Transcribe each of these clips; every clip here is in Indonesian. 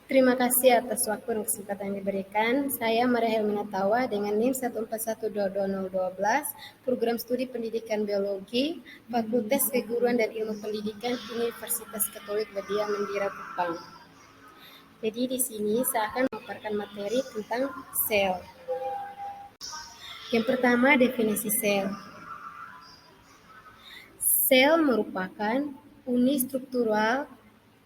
Terima kasih atas waktu dan kesempatan yang diberikan. Saya Maria Helmina Tawa dengan NIM 1412212, Program Studi Pendidikan Biologi, Fakultas Keguruan dan Ilmu Pendidikan Universitas Katolik Badia Mandira Kupang. Jadi di sini saya akan memaparkan materi tentang sel. Yang pertama, definisi sel. Sel merupakan unit struktural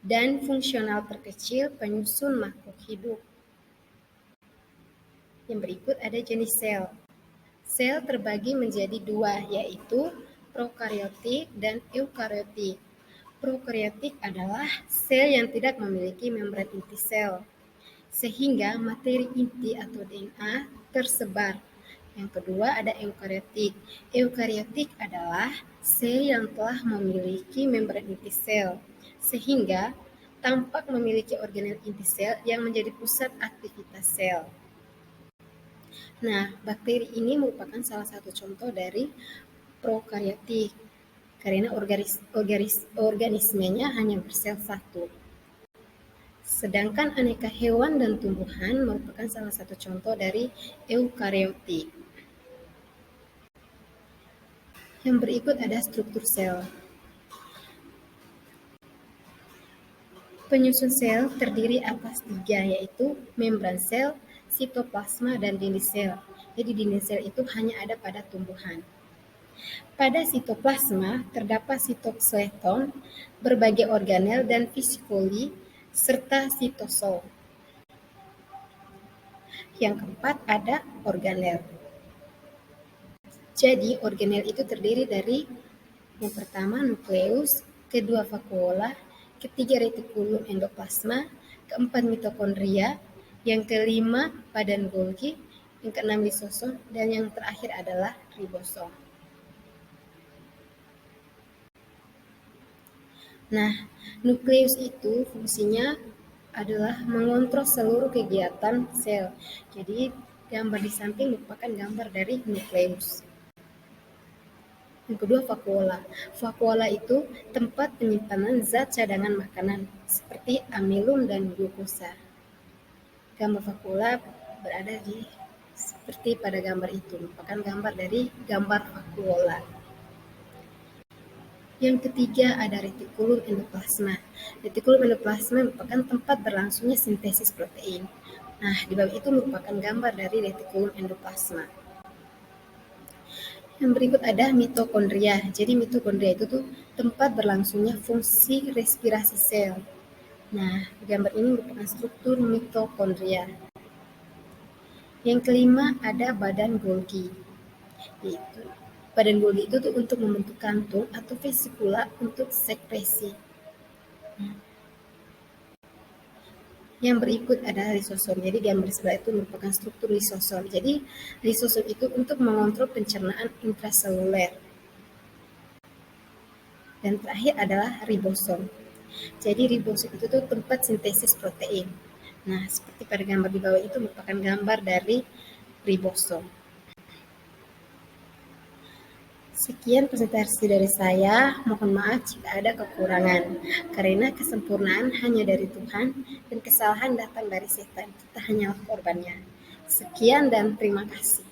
dan fungsional terkecil penyusun makhluk hidup. Yang berikut ada jenis sel. Sel terbagi menjadi dua, yaitu prokariotik dan eukariotik. Prokariotik adalah sel yang tidak memiliki membran inti sel, sehingga materi inti atau DNA tersebar. Yang kedua ada eukariotik. Eukariotik adalah sel yang telah memiliki membran inti sel, sehingga tampak memiliki organel inti sel yang menjadi pusat aktivitas sel. Nah, bakteri ini merupakan salah satu contoh dari prokariotik, karena organismenya hanya bersel satu. Sedangkan aneka hewan dan tumbuhan merupakan salah satu contoh dari eukariotik. Yang berikut ada struktur sel. Penyusun sel terdiri atas tiga, yaitu membran sel, sitoplasma, dan dinding sel. Jadi dinding sel itu hanya ada pada tumbuhan. Pada sitoplasma terdapat sitoskeleton, berbagai organel dan fisikoli, serta sitosol. Yang keempat ada organel. Jadi organel itu terdiri dari yang pertama nukleus, kedua vakuola, ketiga retikulum endoplasma, keempat mitokondria, yang kelima badan Golgi, yang keenam lisosom, dan yang terakhir adalah ribosom. Nah, nukleus itu fungsinya adalah mengontrol seluruh kegiatan sel. Jadi gambar di samping merupakan gambar dari nukleus. Yang kedua vakuola. Vakuola itu tempat penyimpanan zat cadangan makanan seperti amilum dan glukosa. Gambar vakuola berada di seperti pada gambar itu, merupakan gambar dari gambar vakuola. Yang ketiga ada retikulum endoplasma. Retikulum endoplasma merupakan tempat berlangsungnya sintesis protein. Nah, di bawah itu merupakan gambar dari retikulum endoplasma. Yang berikut ada mitokondria. Jadi mitokondria itu tuh tempat berlangsungnya fungsi respirasi sel. Nah, gambar ini merupakan struktur mitokondria. Yang kelima ada badan Golgi. Yaitu badan Golgi itu tuh untuk membentuk kantung atau vesikula untuk sekresi. Yang berikut adalah lisosom. Jadi gambar sebelah itu merupakan struktur lisosom. Jadi lisosom itu untuk mengontrol pencernaan intraseluler. Dan terakhir adalah ribosom. Jadi ribosom itu tuh tempat sintesis protein. Nah, seperti pada gambar di bawah itu merupakan gambar dari ribosom. Sekian presentasi dari saya, mohon maaf jika ada kekurangan, karena kesempurnaan hanya dari Tuhan dan kesalahan datang dari setan, kita hanyalah korbannya. Sekian dan terima kasih.